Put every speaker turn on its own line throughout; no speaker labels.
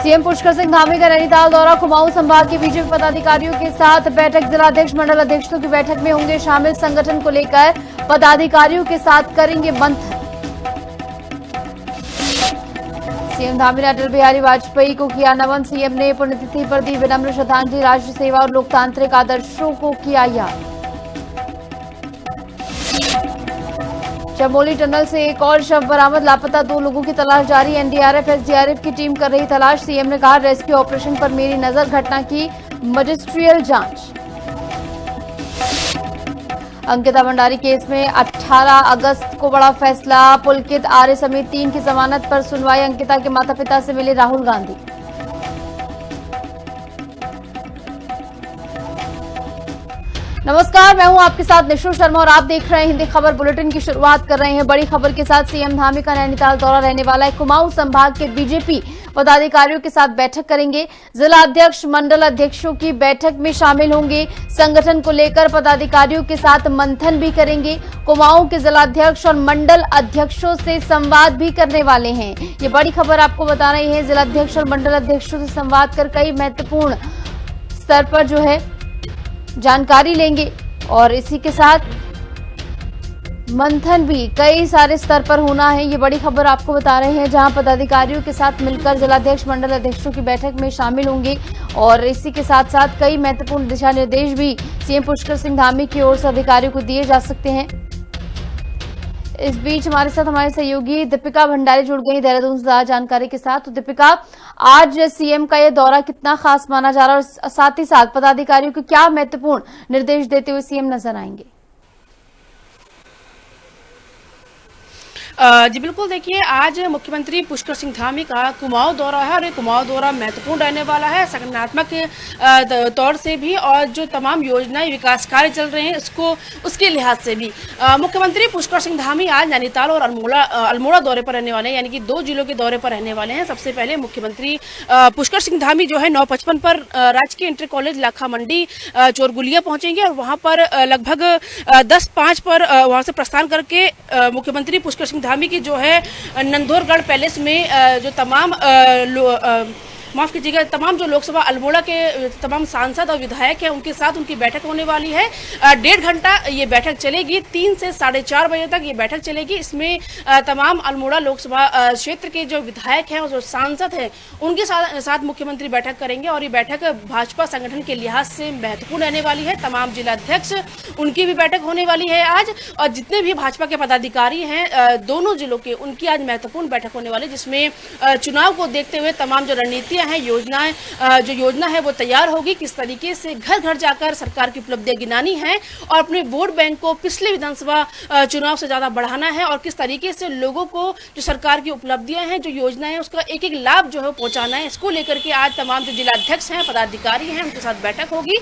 CM Pushkar Singh Dhami का नैनीताल दौरा, कुमाऊं संभाग के बीजेपी पदाधिकारियों के साथ बैठक। जिलाध्यक्ष मंडल अध्यक्षों की बैठक में होंगे शामिल। संगठन को लेकर पदाधिकारियों के साथ करेंगे मंथन। सीएम धामी ने अटल बिहारी वाजपेयी को किया नमन। सीएम ने पुण्यतिथि पर दी विनम्र श्रद्धांजलि। राष्ट्र सेवा और लोकतांत्रिक आदर्शों को किया याद। चमोली टनल से एक और शव बरामद, लापता 2 लोगों की तलाश जारी। एनडीआरएफ एसडीआरएफ की टीम कर रही तलाश। सीएम ने कहा रेस्क्यू ऑपरेशन पर मेरी नजर, घटना की मजिस्ट्रियल जांच। अंकिता भंडारी केस में 18 अगस्त को बड़ा फैसला। पुलकित आर्य समेत 3 की जमानत पर सुनवाई। अंकिता के माता पिता से मिले राहुल गांधी। नमस्कार, मैं हूं आपके साथ निशु शर्मा और आप देख रहे हैं हिंदी खबर बुलेटिन की शुरुआत कर रहे हैं बड़ी खबर के साथ। सीएम धामी का नैनीताल दौरा रहने वाला है। कुमाऊं संभाग के बीजेपी पदाधिकारियों के साथ बैठक करेंगे। जिला अध्यक्ष मंडल अध्यक्षों की बैठक में शामिल होंगे। संगठन को लेकर पदाधिकारियों के साथ मंथन भी करेंगे। कुमाऊं के जिलाध्यक्ष और मंडल अध्यक्षों से संवाद भी करने वाले हैं। ये बड़ी खबर आपको बता रही है। जिलाध्यक्ष और मंडल अध्यक्षों से संवाद कर कई महत्वपूर्ण स्तर पर जो है जानकारी लेंगे और इसी के साथ मंथन भी कई सारे स्तर पर होना है। ये बड़ी खबर आपको बता रहे हैं, जहां पदाधिकारियों के साथ मिलकर जिलाध्यक्ष मंडल अध्यक्षों की बैठक में शामिल होंगे और इसी के साथ साथ कई महत्वपूर्ण दिशा निर्देश भी सीएम पुष्कर सिंह धामी की ओर से अधिकारियों को दिए जा सकते हैं। इस बीच हमारे साथ हमारे सहयोगी दीपिका भंडारी जुड़ गई देहरादून से ज्यादा जानकारी के साथ। तो दीपिका, आज सीएम का यह दौरा कितना खास माना जा रहा है और साथ ही साथ पदाधिकारियों को क्या महत्वपूर्ण निर्देश देते हुए सीएम नजर आएंगे?
जी बिल्कुल, देखिए आज मुख्यमंत्री पुष्कर सिंह धामी का कुमाऊं दौरा है और ये कुमाऊं दौरा महत्वपूर्ण रहने वाला है संगठनात्मक तौर से भी और जो तमाम योजनाएं विकास कार्य चल रहे हैं उसके लिहाज से भी। मुख्यमंत्री पुष्कर सिंह धामी आज नैनीताल और अल्मोड़ा दौरे पर रहने वाले हैं, यानी कि 2 जिलों के दौरे पर रहने वाले हैं। सबसे पहले मुख्यमंत्री पुष्कर सिंह धामी जो है 9:55 पर राजकीय इंटर कॉलेज लाखा मंडी चोरगुलिया पहुंचेंगे और वहां पर लगभग 10:05 पर वहां से प्रस्थान करके मुख्यमंत्री पुष्कर सिंह धामी की जो है नंदोरगढ़ पैलेस में जो तमाम जो लोकसभा अल्मोड़ा के तमाम सांसद और विधायक हैं उनके साथ उनकी बैठक होने वाली है। 1.5 घंटा ये बैठक चलेगी। 3 से 4:30 बजे तक ये बैठक चलेगी। इसमें तमाम अल्मोड़ा लोकसभा क्षेत्र के जो विधायक हैं और जो सांसद हैं उनके साथ मुख्यमंत्री बैठक करेंगे और ये बैठक भाजपा संगठन के लिहाज से महत्वपूर्ण रहने वाली है। तमाम जिलाध्यक्ष उनकी भी बैठक होने वाली है आज, और जितने भी भाजपा के पदाधिकारी हैं दोनों जिलों के, उनकी आज महत्वपूर्ण बैठक होने वाली है, जिसमें चुनाव को देखते हुए तमाम जो रणनीतियां हैं, जो योजना है वो तैयार होगी। किस तरीके से घर घर जाकर सरकार की उपलब्धियां गिनानी है और अपने वोट बैंक को पिछले विधानसभा चुनाव से ज्यादा बढ़ाना है और किस तरीके से लोगों को जो सरकार की उपलब्धियां हैं, जो योजनाएं हैं, उसका एक एक लाभ जो है पहुंचाना है। इसको लेकर के आज तमाम जो जिलाध्यक्ष हैं, पदाधिकारी हैं, उनके साथ बैठक होगी।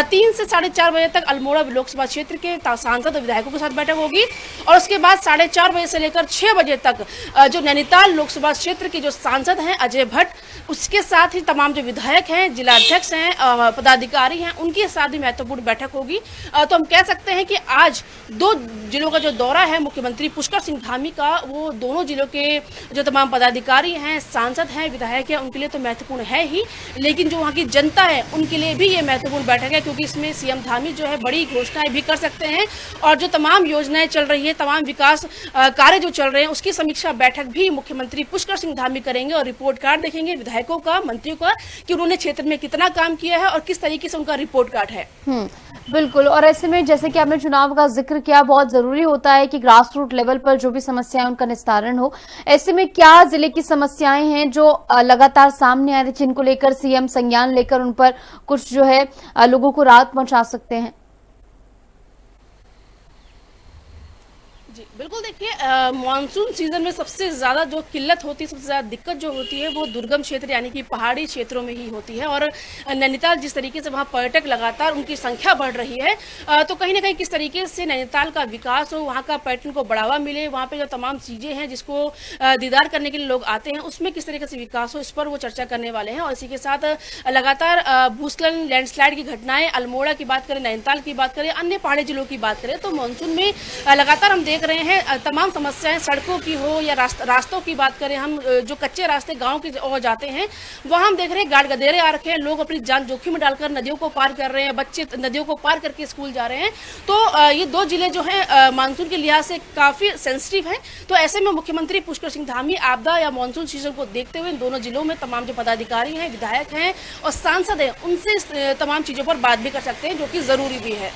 3 से 4:30 बजे तक अल्मोड़ा लोकसभा क्षेत्र के सांसद और विधायकों के साथ बैठक होगी और उसके बाद 4:30 बजे से लेकर 6 बजे तक जो नैनीताल लोकसभा क्षेत्र के जो सांसद हैं अजय भट्ट, उसके साथ ही तमाम जो विधायक हैं, जिलाध्यक्ष हैं, पदाधिकारी हैं, उनके साथ भी महत्वपूर्ण बैठक होगी। तो हम कह सकते हैं कि आज 2 जिलों का जो दौरा है मुख्यमंत्री पुष्कर सिंह धामी का, वो दोनों जिलों के जो तमाम पदाधिकारी हैं, सांसद हैं, विधायक हैं, उनके लिए तो महत्वपूर्ण है ही, लेकिन जो वहाँ की जनता है उनके लिए भी ये महत्वपूर्ण बैठक है, क्योंकि इसमें सीएम धामी जो है बड़ी घोषणाएं भी कर सकते हैं और जो तमाम योजनाएं चल रही है, तमाम विकास कार्य जो चल रहे हैं, उसकी समीक्षा बैठक भी मुख्यमंत्री पुष्कर सिंह धामी करेंगे और रिपोर्ट कार्ड देखेंगे विधायकों का, मंत्रियों का, कि उन्होंने क्षेत्र में कितना काम किया है और किस तरीके से उनका रिपोर्ट कार्ड है।
बिल्कुल, और ऐसे में जैसे कि आपने चुनाव का जिक्र किया, बहुत जरूरी होता है कि ग्रास रूट लेवल पर जो भी समस्याएं उनका निस्तारण हो। ऐसे में क्या जिले की समस्याएं हैं जो लगातार सामने आ रही, जिनको लेकर सीएम संज्ञान लेकर उन पर कुछ जो है लोगों को राहत पहुंचा सकते हैं?
जी बिल्कुल, देखिए मानसून सीजन में सबसे ज़्यादा जो किल्लत होती है, सबसे ज़्यादा दिक्कत जो होती है वो दुर्गम क्षेत्र यानी कि पहाड़ी क्षेत्रों में ही होती है। और नैनीताल जिस तरीके से वहाँ पर्यटक लगातार उनकी संख्या बढ़ रही है, तो कहीं ना कहीं किस तरीके से नैनीताल का विकास हो, वहाँ का पर्यटन को बढ़ावा मिले, वहाँ पे जो तमाम चीज़ें हैं जिसको दीदार करने के लिए लोग आते हैं, उसमें किस तरीके से विकास हो, इस पर वो चर्चा करने वाले हैं। और इसी के साथ लगातार भूस्खलन, लैंडस्लाइड की घटनाएं, अल्मोड़ा की बात करें, नैनीताल की बात करें, अन्य पहाड़ी जिलों की बात करें, तो मानसून में लगातार हम देख रहे हैं तमाम समस्याएं, सड़कों की हो या रास्तों की बात करें हम, जो कच्चे रास्ते गांव की ओर जाते हैं वहां हम देख रहे हैं गाड़ गदेरे आ रखे हैं, लोग अपनी जान जोखिम में डालकर नदियों को पार कर रहे हैं, बच्चे नदियों को पार करके स्कूल जा रहे हैं। तो ये दो जिले जो हैं मानसून के लिहाज से काफी सेंसिटिव हैं। तो ऐसे में मुख्यमंत्री पुष्कर सिंह धामी आपदा या मानसून सीजन को देखते हुए इन दोनों जिलों में तमाम जो पदाधिकारी हैं, विधायक हैं और सांसद हैं, उनसे तमाम चीजों पर बात भी कर सकते हैं, जो कि जरूरी भी है।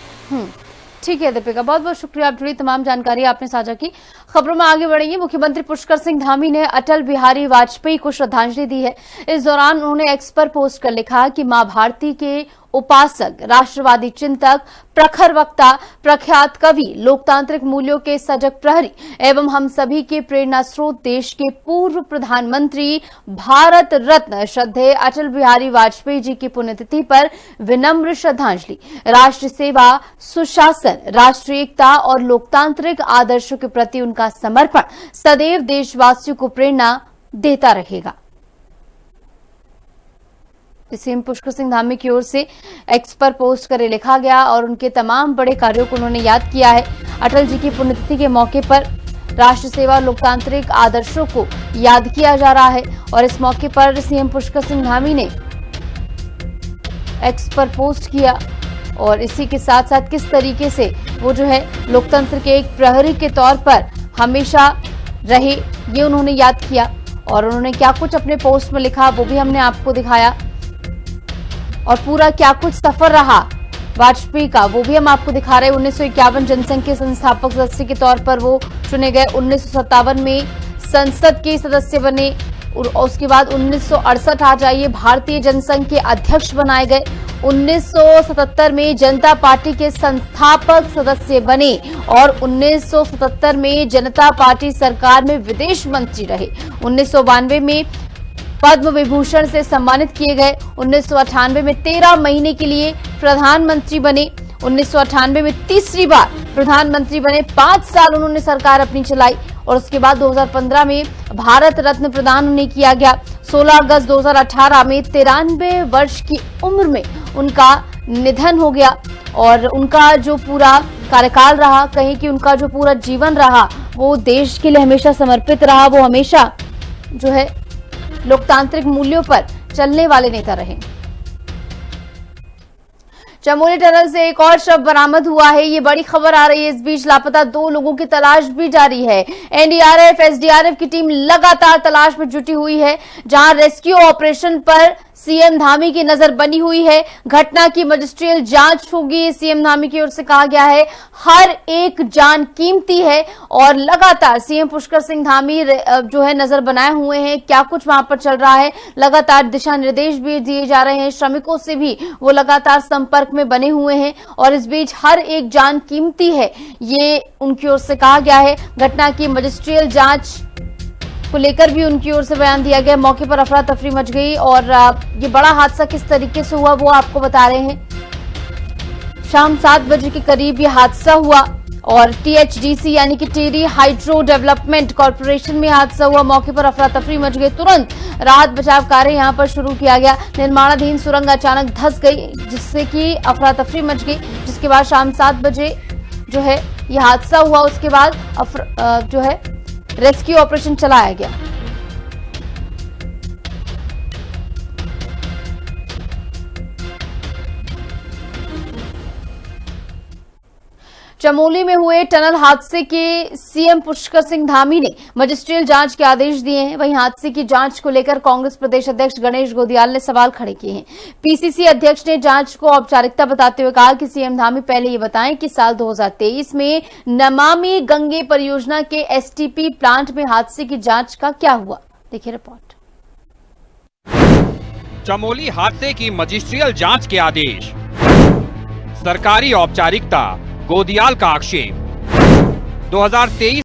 ठीक है दीपिका, बहुत बहुत शुक्रिया, आप जुड़ी तमाम जानकारी आपने साझा की। खबरों में आगे बढ़ेंगे। मुख्यमंत्री पुष्कर सिंह धामी ने अटल बिहारी वाजपेयी को श्रद्धांजलि दी है। इस दौरान उन्होंने एक्स पर पोस्ट कर लिखा कि मां भारती के उपासक, राष्ट्रवादी चिंतक, प्रखर वक्ता, प्रख्यात कवि, लोकतांत्रिक मूल्यों के सजग प्रहरी एवं हम सभी के प्रेरणा स्रोत, देश के पूर्व प्रधानमंत्री, भारत रत्न श्रद्धेय अटल बिहारी वाजपेयी जी की पुण्यतिथि पर विनम्र श्रद्धांजलि। राष्ट्र सेवा, सुशासन, राष्ट्रीय एकता और लोकतांत्रिक आदर्शों के प्रति उनका समर्पण सदैव देशवासियों को प्रेरणा देता रहेगा। सीएम पुष्कर सिंह धामी की ओर से एक्स पर पोस्ट कर लिखा गया और उनके तमाम बड़े कार्यों को उन्होंने याद किया है। अटल जी की पुण्यतिथि के मौके पर राष्ट्र सेवा, लोकतांत्रिक आदर्शों को याद किया जा रहा है और इस मौके पर सीएम पुष्कर सिंह धामी ने एक्स पर पोस्ट किया और इसी के साथ साथ किस तरीके से वो जो है लोकतंत्र के एक प्रहरी के तौर पर हमेशा रहे, ये उन्होंने याद किया और उन्होंने क्या कुछ अपने पोस्ट में लिखा वो भी हमने आपको दिखाया और पूरा क्या कुछ सफर रहा वाजपेयी का वो भी हम आपको दिखा रहे हैं। 1951 जनसंघ के संस्थापक सदस्य के तौर पर वो चुने गए, 1957 में संसद के सदस्य बने और उसके बाद 1968 आ जाइए भारतीय जनसंघ के अध्यक्ष बनाए गए, 1977 में जनता पार्टी के संस्थापक सदस्य बने और 1977 में जनता पार्टी सरकार में विदेश मंत्री रहे, 1992 में पद्म विभूषण से सम्मानित किए गए, 1998 में 13 महीने के लिए प्रधानमंत्री बने, 1998 में तीसरी बार प्रधानमंत्री बने, 5 साल उन्होंने सरकार अपनी चलाई और उसके बाद 2015 में भारत रत्न प्रदान उन्हें किया गया। 16 अगस्त 2018 में 93 वर्ष की उम्र में उनका निधन हो गया और उनका जो पूरा कार्यकाल रहा, कहीं कि उनका जो पूरा जीवन रहा वो देश के लिए हमेशा समर्पित रहा, वो हमेशा जो है लोकतांत्रिक मूल्यों पर चलने वाले नेता रहे। चमोली टनल से एक और शव बरामद हुआ है, ये बड़ी खबर आ रही है। इस बीच लापता 2 लोगों की तलाश भी जारी है। एनडीआरएफ, एसडीआरएफ की टीम लगातार तलाश में जुटी हुई है, जहां रेस्क्यू ऑपरेशन पर सीएम धामी की नजर बनी हुई है। घटना की मजिस्ट्रियल जांच होगी, सीएम धामी की ओर से कहा गया है। हर एक जान कीमती है और लगातार सीएम पुष्कर सिंह धामी जो है नजर बनाए हुए हैं, क्या कुछ वहां पर चल रहा है। लगातार दिशा निर्देश भी दिए जा रहे हैं, श्रमिकों से भी वो लगातार संपर्क में बने हुए हैं और इस बीच हर एक जान कीमती है, ये उनकी ओर से कहा गया है। घटना की मजिस्ट्रियल जांच को लेकर भी उनकी ओर से बयान दिया गया। मौके पर अफरा तफरी मच गई और ये बड़ा हादसा किस तरीके से हुआ वो आपको बता रहे हैं। शाम 7 बजे के करीब ये हादसा हुआ और टीएचडीसी यानी कि टेरी हाइड्रो डेवलपमेंट कॉर्पोरेशन में हादसा हुआ। मौके पर अफरा तफरी मच गई, तुरंत राहत बचाव कार्य यहां पर शुरू किया गया। निर्माणाधीन सुरंग अचानक धंस गई जिससे कि अफरा तफरी मच गई, जिसके बाद शाम 7 बजे जो है ये हादसा हुआ। उसके बाद जो है रेस्क्यू ऑपरेशन चलाया गया। चमोली में हुए टनल हादसे के सीएम पुष्कर सिंह धामी ने मजिस्ट्रियल जांच के आदेश दिए हैं। वहीं हादसे की जांच को लेकर कांग्रेस प्रदेश अध्यक्ष गणेश गोदियाल ने सवाल खड़े किए हैं। पीसीसी अध्यक्ष ने जांच को औपचारिकता बताते हुए कहा कि सीएम धामी पहले ये बताएं कि साल 2023 में नमामि गंगे परियोजना के एसटीपी प्लांट में हादसे की जांच का क्या हुआ। देखिए रिपोर्ट।
चमोली हादसे की मजिस्ट्रियल जांच के आदेश, सरकारी औपचारिकता, गोदियाल का आक्षेप। 2023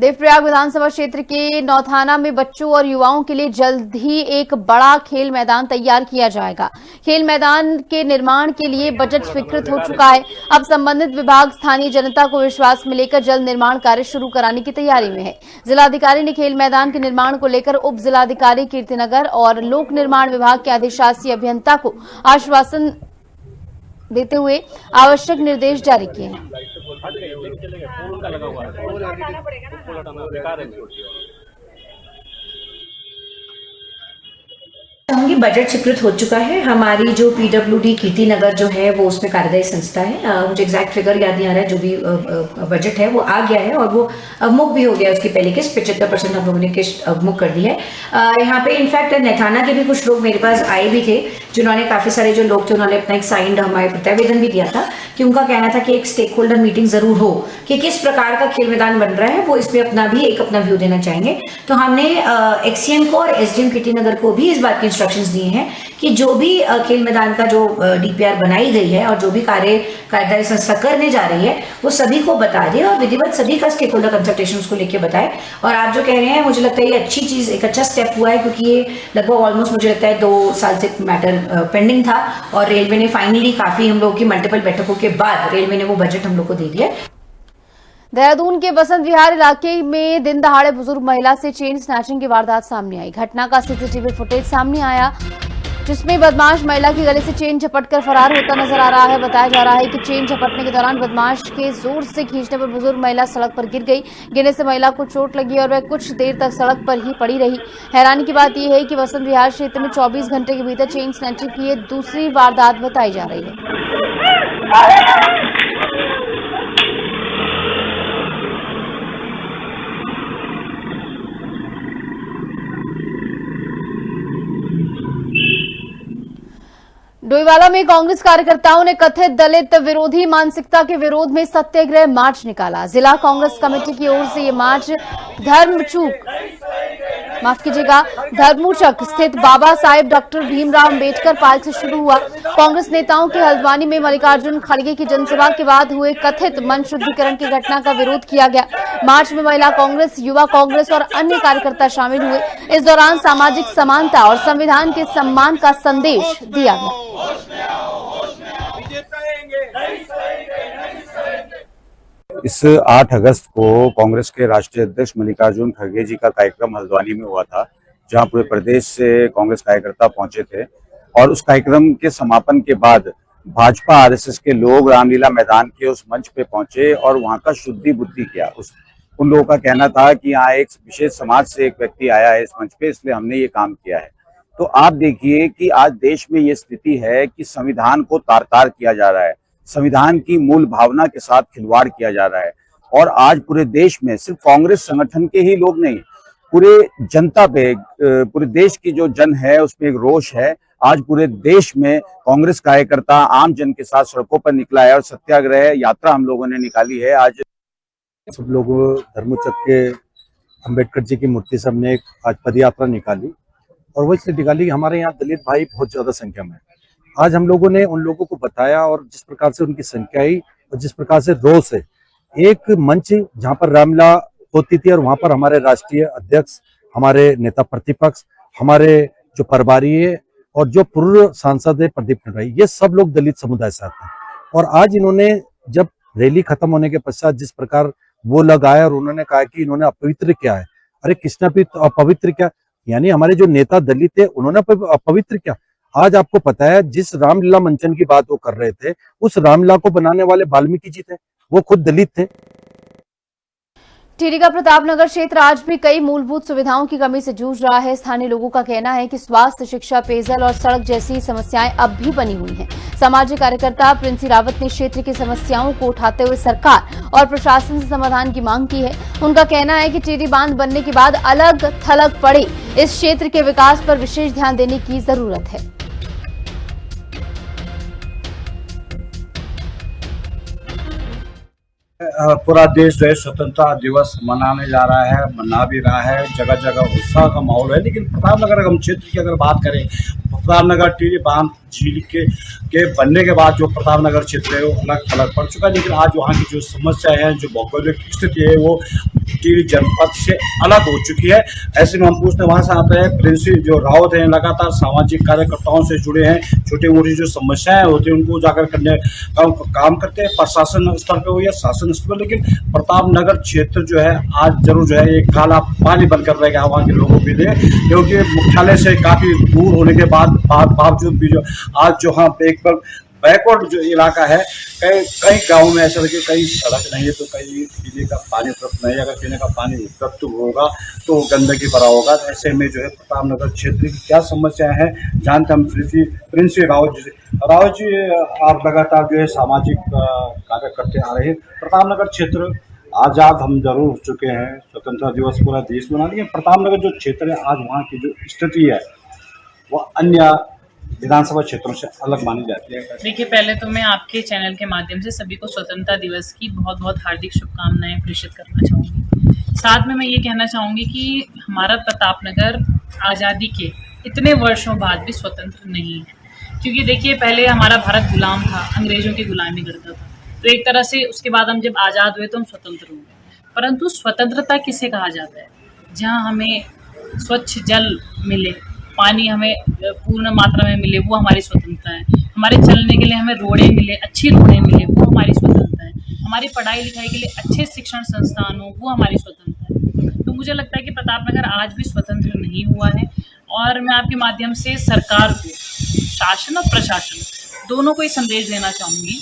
देवप्रयाग विधानसभा क्षेत्र के नौथाना में बच्चों और युवाओं के लिए जल्द ही एक बड़ा खेल मैदान तैयार किया जाएगा। खेल मैदान के निर्माण के लिए बजट स्वीकृत हो चुका है। अब संबंधित विभाग स्थानीय जनता को विश्वास में लेकर जल्द निर्माण कार्य शुरू कराने की तैयारी में है। जिलाधिकारी ने खेल मैदान के निर्माण को लेकर उप जिलाधिकारी कीर्तिनगर और लोक निर्माण विभाग के अधिशासी अभियंता को आश्वासन देते हुए आवश्यक निर्देश जारी किए हैं।
कहूँगी बजट स्वीकृत हो चुका है। हमारी जो पीडब्ल्यूडी कीर्तिनगर जो है वो उसमें कार्यदायी संस्था है। मुझे एग्जैक्ट फिगर याद नहीं आ रहा है, जो भी बजट है वो आ गया है और वो अवमुख भी हो गया। उसकी पहले किस्त 75% हम लोगों ने किस्त अवमुख कर दी है। यहाँ पे इनफैक्ट नैथाना के भी कुछ लोग मेरे पास आए भी थे, जिन्होंने काफी सारे जो लोग थे उन्होंने अपना एक साइंड हमारे प्रतिवेदन भी दिया था कि उनका कहना था कि एक स्टेक होल्डर मीटिंग जरूर हो कि किस प्रकार का खेल मैदान बन रहा है, वो इसमें अपना व्यू देना चाहेंगे। तो हमने एक्सीएम को और एसडीएम कीर्तिनगर को भी इस बात की इंस्ट्रक्शंस दिए हैं कि जो भी खेल मैदान का जो डीपीआर बनाई गई है और जो भी कार्यदायी संस्था करने जा रही है वो सभी को बता दे और विधिवत सभी का स्टेक होल्डर कंसल्टेशन को लेकर बताए। और आप जो कह रहे हैं, मुझे लगता है ये अच्छी चीज, एक अच्छा स्टेप हुआ है, क्योंकि ये लगभग ऑलमोस्ट मुझे लगता है 2 साल से मैटर पेंडिंग था और रेलवे ने फाइनली काफी हम लोग की मल्टीपल बैठकों के बाद रेलवे ने वो बजट हम लोग को दे दिया।
देहरादून के बसंत विहार इलाके में दिन दहाड़े बुजुर्ग महिला से चेन स्नैचिंग की वारदात सामने आई। घटना का सीसीटीवी फुटेज सामने आया, जिसमें बदमाश महिला की गले से चेन झपटकर फरार होता नजर आ रहा है। बताया जा रहा है कि चेन झपटने के दौरान बदमाश के जोर से खींचने पर बुजुर्ग महिला सड़क पर गिर गई। गिरने से महिला को चोट लगी और वह कुछ देर तक सड़क पर ही पड़ी रही। हैरानी की बात यह है कि बसंत विहार क्षेत्र में 24 घंटे के भीतर चेन स्नैचिंग की दूसरी वारदात बताई जा रही है। डोईवाला में कांग्रेस कार्यकर्ताओं ने कथित दलित विरोधी मानसिकता के विरोध में सत्याग्रह मार्च निकाला। जिला कांग्रेस कमेटी की ओर से ये मार्च धर्मूचक स्थित बाबा साहेब डॉक्टर भीमराव अंबेडकर पार्क से शुरू हुआ। कांग्रेस नेताओं के हल्द्वानी में मल्लिकार्जुन खड़गे की जनसभा के बाद हुए कथित मन शुद्धिकरण की घटना का विरोध किया गया। मार्च में महिला कांग्रेस, युवा कांग्रेस और अन्य कार्यकर्ता शामिल हुए। इस दौरान सामाजिक समानता और संविधान के सम्मान का संदेश दिया गया।
इस 8 अगस्त को कांग्रेस के राष्ट्रीय अध्यक्ष मल्लिकार्जुन खड़गे जी का कार्यक्रम हल्द्वानी में हुआ था, जहां पूरे प्रदेश से कांग्रेस कार्यकर्ता पहुंचे थे। और उस कार्यक्रम के समापन के बाद भाजपा आरएसएस के लोग रामलीला मैदान के उस मंच पे पहुंचे और वहां का शुद्धि बुद्धि किया। उन लोगों का कहना था कि यहाँ एक विशेष समाज से एक व्यक्ति आया है इस मंच पे, इसलिए हमने ये काम किया है। तो आप देखिए कि आज देश में ये स्थिति है कि संविधान को तार-तार किया जा रहा है, संविधान की मूल भावना के साथ खिलवाड़ किया जा रहा है। और आज पूरे देश में सिर्फ कांग्रेस संगठन के ही लोग नहीं, पूरे जनता पे, पूरे देश की जो जन है उसमें एक रोष है। आज पूरे देश में कांग्रेस कार्यकर्ता आम जन के साथ सड़कों पर निकला है और सत्याग्रह यात्रा हम लोगों ने निकाली है। आज
सब लोग धर्मचक के अंबेडकर जी की मूर्ति से हमने एक आज पदयात्रा निकाली और वो इसलिए निकाली कि हमारे यहाँ दलित भाई बहुत ज्यादा संख्या में। आज हम लोगों ने उन लोगों को बताया और जिस प्रकार से उनकी संख्या आई और जिस प्रकार से रोष है, एक मंच जहाँ पर रामलीला होती थी और वहां पर हमारे राष्ट्रीय अध्यक्ष, हमारे नेता प्रतिपक्ष, हमारे जो प्रभारी है और जो पूर्व सांसद है प्रदीप खंडवाई, ये सब लोग दलित समुदाय से आते हैं। और आज इन्होंने जब रैली खत्म होने के पश्चात जिस प्रकार वो लोग आए और उन्होंने कहा कि इन्होंने अपवित्र क्या है, अरे किसने अपवित्र क्या, यानी हमारे जो नेता दलित है उन्होंने अपवित्र क्या। आज आपको पता है जिस रामलीला मंचन की बात वो कर रहे थे, उस रामलीला को बनाने वाले वाल्मीकि जी थे, वो खुद दलित थे।
टिहरी का प्रतापनगर क्षेत्र आज भी कई मूलभूत सुविधाओं की कमी से जूझ रहा है। स्थानीय लोगों का कहना है कि स्वास्थ्य, शिक्षा, पेयजल और सड़क जैसी समस्याएं अब भी बनी हुई हैं। सामाजिक कार्यकर्ता प्रिंसी रावत ने क्षेत्र की समस्याओं को उठाते हुए सरकार और प्रशासन से समाधान की मांग की है। उनका कहना है कि टिहरी बांध बनने के बाद अलग थलग पड़े इस क्षेत्र के विकास पर विशेष ध्यान देने की जरूरत है।
पूरा देश जो है स्वतंत्रता दिवस मनाने जा रहा है, मना भी रहा है, जगह जगह उत्साह का माहौल है। लेकिन प्रतापनगर हम क्षेत्र की अगर बात करें, प्रतापनगर टिहरी बांध झील के बनने के बाद जो प्रताप नगर क्षेत्र है वो अलग थलग पड़ चुका है। लेकिन आज वहाँ की जो समस्या है, जो भौगोलिक स्थिति है, वो टिहरी जनपद से अलग हो चुकी है। ऐसे में हम पूछते वहाँ से आते हैं प्रिंस जो रावत हैं, लगातार सामाजिक कार्यकर्ताओं से जुड़े हैं, छोटी मोटी जो समस्याएं होती हैं उनको उजागर करने का काम करते हैं, प्रशासन स्तर पे हो या शासन स्तर पर। लेकिन प्रताप नगर क्षेत्र जो है आज जरूर जो है एक काला पानी बनकर रहेगा वहाँ के लोगों के लिए, क्योंकि मुख्यालय से काफी दूर होने के बावजूद भी जो आज जो हाँ एक बार बैकवर्ड जो इलाका है, कई गाँव में ऐसा कि कई सड़क नहीं है, तो कई पीने का पानी उपलब्ध नहीं है। अगर पीने का पानी उपलब्ध होगा तो गंदगी भरा होगा। ऐसे में जो है प्रताप नगर क्षेत्र की क्या समस्याएं हैं जानते हम प्रिंस रावत जी। रावत जी, आप लगातार जो है सामाजिक कार्य करते आ रहे हैं। प्रताप नगर क्षेत्र आज़ाद हम जरूर हो चुके हैं, स्वतंत्रता दिवस पूरा देश मना, लेकिन प्रताप नगर जो क्षेत्र है आज वहाँ की जो स्थिति है वह अन्य विधानसभा क्षेत्रों से अलग मानी जाती है।
देखिए, पहले तो मैं आपके चैनल के माध्यम से सभी को स्वतंत्रता दिवस की बहुत बहुत हार्दिक शुभकामनाएं प्रेषित करना चाहूँगी। साथ में मैं ये कहना चाहूँगी कि हमारा प्रतापनगर आज़ादी के इतने वर्षों बाद भी स्वतंत्र नहीं है, क्योंकि देखिए पहले हमारा भारत गुलाम था, अंग्रेजों की गुलामी करता था, तो एक तरह से उसके बाद हम जब आज़ाद हुए तो हम स्वतंत्र हुए। परंतु स्वतंत्रता किसे कहा जाता है? जहाँ हमें स्वच्छ जल मिले, पानी हमें पूर्ण मात्रा में मिले, वो हमारी स्वतंत्रता है। हमारे चलने के लिए हमें रोडें मिले, अच्छी रोडें मिले, वो हमारी स्वतंत्रता है। हमारी पढ़ाई लिखाई के लिए अच्छे शिक्षण संस्थान हो, वो हमारी स्वतंत्रता है। तो मुझे लगता है कि प्रतापनगर आज भी स्वतंत्र नहीं हुआ है। और मैं आपके माध्यम से सरकार को, शासन और प्रशासन दोनों को ये संदेश देना चाहूँगी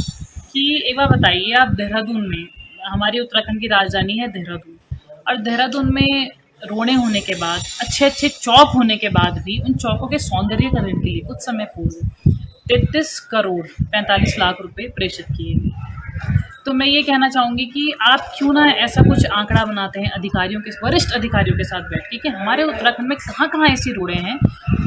कि एक बार बताइए, आप देहरादून में, हमारी उत्तराखंड की राजधानी है देहरादून, और देहरादून में रोडे होने के बाद, अच्छे अच्छे चौक होने के बाद भी उन चौकों के सौंदर्यीकरण के लिए कुछ समय पूर्व 33 करोड़ 45 लाख रुपए प्रेषित किए गए। तो मैं ये कहना चाहूँगी कि आप क्यों ना ऐसा कुछ आंकड़ा बनाते हैं अधिकारियों के, वरिष्ठ अधिकारियों के साथ बैठ के, कि हमारे उत्तराखंड में कहाँ कहाँ ऐसी रोडें हैं,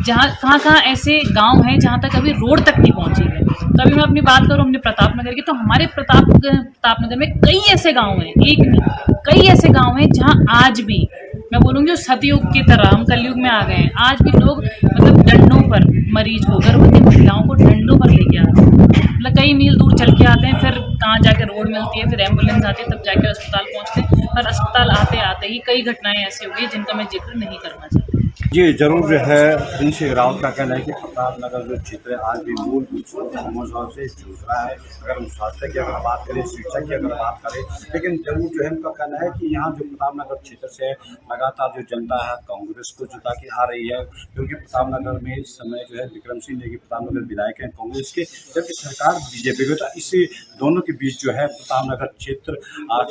जहाँ कहाँ ऐसे गांव हैं जहाँ तक अभी रोड तक नहीं पहुँची है। तो अभी मैं अपनी बात करूँ अपने प्रतापनगर की, तो हमारे प्रतापनगर में कई ऐसे गाँव हैं, एक नहीं कई ऐसे गाँव हैं जहाँ आज भी, मैं बोलूँगी सतयुग की तरह हम कलयुग में आ गए हैं, आज भी लोग मतलब डंडों पर मरीज को, गर्भवती महिलाओं को डंडों पर लेके आते हैं, मतलब कई मील दूर चल के आते हैं, फिर कहाँ जाके रोड मिलती है, फिर एम्बुलेंस आती है, तब जाके अस्पताल पहुँचते हैं। और अस्पताल आते आते ही कई घटनाएं ऐसी हो गई जिनका मैं जिक्र नहीं करना चाहती।
जी जरूर जो है प्रिंस रावत का कहना है कि प्रताप नगर जो क्षेत्र है आज भी मूल समस्याओं से जूझ रहा है। अगर हम स्वास्थ्य की अगर बात करें, शिक्षा की अगर बात करें, लेकिन जरूर जो है उनका कहना है कि यहाँ जो प्रताप नगर क्षेत्र से लगातार जो जनता है कांग्रेस को जिता के आ रही है, क्योंकि प्रताप नगर में इस समय जो है विक्रम सिंह नेगी प्रताप नगर विधायक हैं कांग्रेस के, जबकि सरकार बीजेपी की। तो इसी दोनों के बीच जो है प्रताप नगर क्षेत्र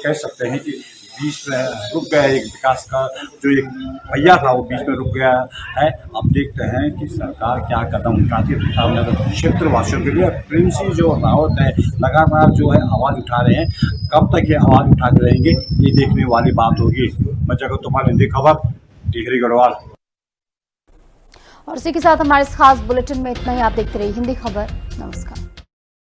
कह सकते हैं कि बीच में रुक गया, एक विकास का जो एक भैया था वो बीच में रुक गया है। अब देखते हैं कि सरकार क्या कदम उठाती है प्रताप नगर क्षेत्रवासियों के लिए। प्रिंस जो रावत है लगातार जो है आवाज़ उठा रहे हैं, कब तक ये आवाज़ उठाते रहेंगे ये देखने वाली बात होगी। मैं जगत तुम्हारी हिंदी खबर, टिहरी गढ़वाल।
और इसी के साथ हमारे इस खास बुलेटिन में इतना ही। आप देखते रहिए हिंदी खबर। नमस्कार।